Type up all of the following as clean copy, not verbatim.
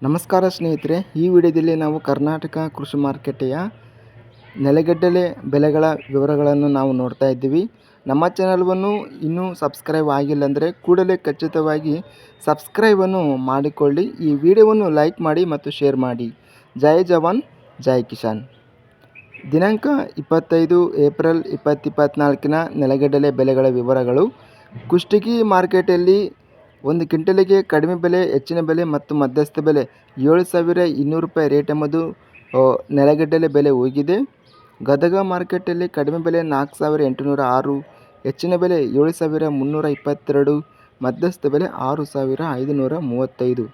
ನಮಸ್ಕಾರ ಸ್ನೇಹಿತರೆ, ಈ ವಿಡಿಯೋದಲ್ಲಿ ನಾವು ಕರ್ನಾಟಕ ಕೃಷಿ ಮಾರುಕಟ್ಟೆಯ ನೆಲಗಡಲೆ ಬೆಲೆಗಳ ವಿವರಗಳನ್ನು ನಾವು ನೋಡ್ತಾ ಇದ್ದೀವಿ. ನಮ್ಮ ಚಾನಲವನ್ನು ಇನ್ನೂ ಸಬ್ಸ್ಕ್ರೈಬ್ ಆಗಿಲ್ಲ ಅಂದರೆ ಕೂಡಲೇ ಖಚಿತವಾಗಿ ಸಬ್ಸ್ಕ್ರೈಬನ್ನು ಮಾಡಿಕೊಳ್ಳಿ. ಈ ವಿಡಿಯೋವನ್ನು ಲೈಕ್ ಮಾಡಿ ಮತ್ತು ಶೇರ್ ಮಾಡಿ. ಜೈ ಜವಾನ್ ಜೈ ಕಿಸಾನ್. ದಿನಾಂಕ 25 ಏಪ್ರಿಲ್ 2024 ನೆಲಗಡಲೆ ಬೆಲೆಗಳ ವಿವರಗಳು. ಕುಷ್ಟಗಿ ಮಾರ್ಕೆಟಲ್ಲಿ ಒಂದು ಕ್ವಿಂಟಲಿಗೆ ಕಡಿಮೆ ಬೆಲೆ, ಹೆಚ್ಚಿನ ಬೆಲೆ ಮತ್ತು ಮಧ್ಯಸ್ಥ ಬೆಲೆ 7,200 ರೂಪಾಯಿ ರೇಟ್ ಎಂಬುದು ನೆಲಗಡಲೆ ಬೆಲೆ ಹೋಗಿದೆ. ಗದಗ ಮಾರ್ಕೆಟಲ್ಲಿ ಕಡಿಮೆ ಬೆಲೆ 4,806, ಹೆಚ್ಚಿನ ಬೆಲೆ 7,322, ಮಧ್ಯಸ್ಥ ಬೆಲೆ 6,535.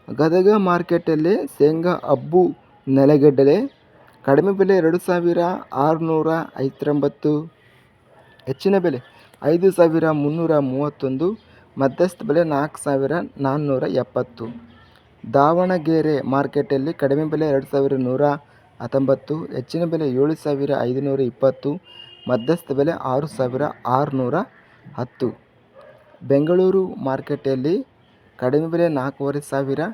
ಗದಗ ಮಾರ್ಕೆಟಲ್ಲಿ ಶೇಂಗಾ ಅಬ್ಬು ನೆಲಗಡಲೆ ಕಡಿಮೆ ಬೆಲೆ 2,619, ಹೆಚ್ಚಿನ ಬೆಲೆ 5,331, ಮಧ್ಯಸ್ಥ ಬೆಲೆ 4,470. ದಾವಣಗೆರೆ ಮಾರ್ಕೆಟಲ್ಲಿ ಕಡಿಮೆ ಬೆಲೆ 2,119, ಹೆಚ್ಚಿನ ಬೆಲೆ 7,520, ಮಧ್ಯಸ್ಥ ಬೆಲೆ 6,610. ಬೆಂಗಳೂರು ಮಾರ್ಕೆಟಲ್ಲಿ ಕಡಿಮೆ ಬೆಲೆ 4,500,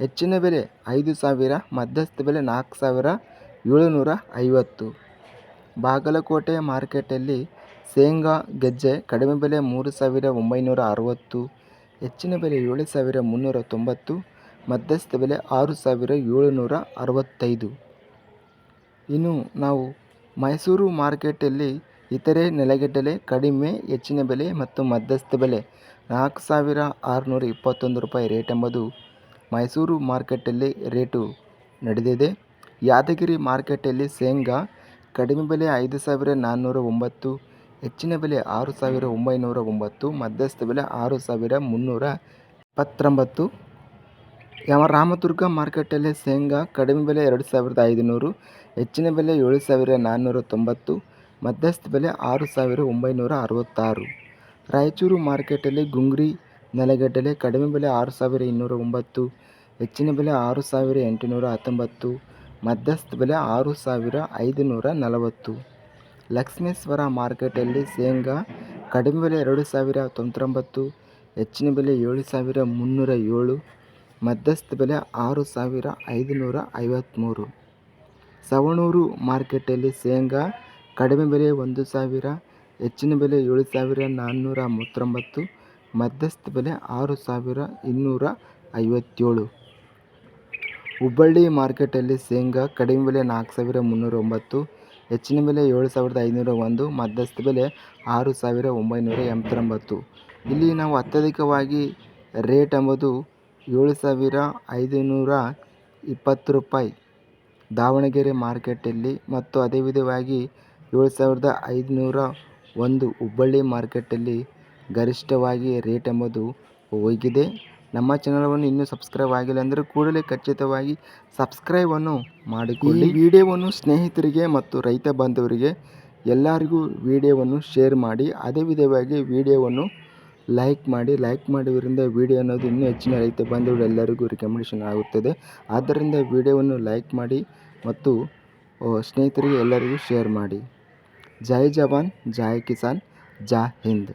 ಹೆಚ್ಚಿನ ಬೆಲೆ 5,000, ಮಧ್ಯಸ್ಥ ಬೆಲೆ 4,750. ಬಾಗಲಕೋಟೆ ಮಾರ್ಕೆಟಲ್ಲಿ ಶೇಂಗಾ ಗೆಜ್ಜೆ ಕಡಿಮೆ ಬೆಲೆ 3,960, ಹೆಚ್ಚಿನ ಬೆಲೆ 7,390, ಮಧ್ಯಸ್ಥ ಬೆಲೆ 6,765. ಇನ್ನು ನಾವು ಮೈಸೂರು ಮಾರ್ಕೆಟಲ್ಲಿ ಇತರೆ ನೆಲಗಡಲೆ ಕಡಿಮೆ, ಹೆಚ್ಚಿನ ಬೆಲೆ ಮತ್ತು ಮಧ್ಯಸ್ಥ ಬೆಲೆ 4,621 ರೂಪಾಯಿ ರೇಟ್ ಎಂಬುದು ಮೈಸೂರು ಮಾರ್ಕೆಟಲ್ಲಿ ರೇಟು ನಡೆದಿದೆ. ಯಾದಗಿರಿ ಮಾರ್ಕೆಟಲ್ಲಿ ಶೇಂಗಾ ಕಡಿಮೆ ಬೆಲೆ 5,409, ಹೆಚ್ಚಿನ ಬೆಲೆ 6,909, ಮಧ್ಯಸ್ಥ ಬೆಲೆ 6,329. ರಾಮದುರ್ಗ ಮಾರ್ಕೆಟಲ್ಲಿ ಶೇಂಗಾ ಕಡಿಮೆ ಬೆಲೆ 2,500, ಹೆಚ್ಚಿನ ಬೆಲೆ 7,490, ಮಧ್ಯಸ್ಥ ಬೆಲೆ 6,966. ರಾಯಚೂರು ಮಾರ್ಕೆಟಲ್ಲಿ ಗುಂಗ್ರಿ ನೆಲಗಡಲೆ ಕಡಿಮೆ ಬೆಲೆ 6,209, ಹೆಚ್ಚಿನ ಬೆಲೆ 6,819, ಮಧ್ಯಸ್ಥ ಬೆಲೆ 6,540. ಲಕ್ಷ್ಮೇಶ್ವರ ಮಾರ್ಕೆಟಲ್ಲಿ ಶೇಂಗಾ ಕಡಿಮೆ ಬೆಲೆ 2,099, ಹೆಚ್ಚಿನ ಬೆಲೆ 7,307, ಮಧ್ಯಸ್ಥ ಬೆಲೆ 6,553. ಸವಣೂರು ಮಾರ್ಕೆಟಲ್ಲಿ ಶೇಂಗಾ ಕಡಿಮೆ ಬೆಲೆ 1,000, ಹೆಚ್ಚಿನ ಬೆಲೆ 7,439, ಮಧ್ಯಸ್ಥ ಬೆಲೆ 6,257. ಹುಬ್ಬಳ್ಳಿ ಮಾರ್ಕೆಟಲ್ಲಿ ಶೇಂಗಾ ಕಡಿಮೆ ಬೆಲೆ 4,309, ಹೆಚ್ಚಿನ ಬೆಲೆ 7,501, ಮಧ್ಯಸ್ಥ ಬೆಲೆ 6,989. ಇಲ್ಲಿ ನಾವು ಅತ್ಯಧಿಕವಾಗಿ ರೇಟ್ ಎಂಬುದು 7,520 ರೂಪಾಯಿ ದಾವಣಗೆರೆ ಮಾರ್ಕೆಟಲ್ಲಿ ಮತ್ತು ಅದೇ ವಿಧವಾಗಿ 7,501 ಹುಬ್ಬಳ್ಳಿ ಮಾರ್ಕೆಟಲ್ಲಿ ಗರಿಷ್ಠವಾಗಿ ರೇಟ್ ಎಂಬುದು ಹೋಗಿದೆ. ನಮ್ಮ ಚಾನಲವನ್ನು ಇನ್ನೂ ಸಬ್ಸ್ಕ್ರೈಬ್ ಆಗಿಲ್ಲ ಅಂದರೆ ಕೂಡಲೇ ಖಚಿತವಾಗಿ ಸಬ್ಸ್ಕ್ರೈಬನ್ನು ಮಾಡಿಕೊಳ್ಳಿ. ಈ ವಿಡಿಯೋವನ್ನು ಸ್ನೇಹಿತರಿಗೆ ಮತ್ತು ರೈತ ಬಾಂಧವರಿಗೆ ಎಲ್ಲರಿಗೂ ವಿಡಿಯೋವನ್ನು ಶೇರ್ ಮಾಡಿ. ಅದೇ ವಿಧವಾಗಿ ವಿಡಿಯೋವನ್ನು ಲೈಕ್ ಮಾಡಿ. ಲೈಕ್ ಮಾಡುವುದರಿಂದ ವಿಡಿಯೋ ಅನ್ನೋದು ಇನ್ನೂ ಹೆಚ್ಚಿನ ರೈತ ಬಾಂಧವರು ಎಲ್ಲರಿಗೂ ರಿಕಮೆಂಡೇಷನ್ ಆಗುತ್ತದೆ. ಆದ್ದರಿಂದ ವಿಡಿಯೋವನ್ನು ಲೈಕ್ ಮಾಡಿ ಮತ್ತು ಸ್ನೇಹಿತರಿಗೆ ಎಲ್ಲರಿಗೂ ಶೇರ್ ಮಾಡಿ. ಜೈ ಜವಾನ್ ಜೈ ಕಿಸಾನ್, ಜೈ ಹಿಂದ್.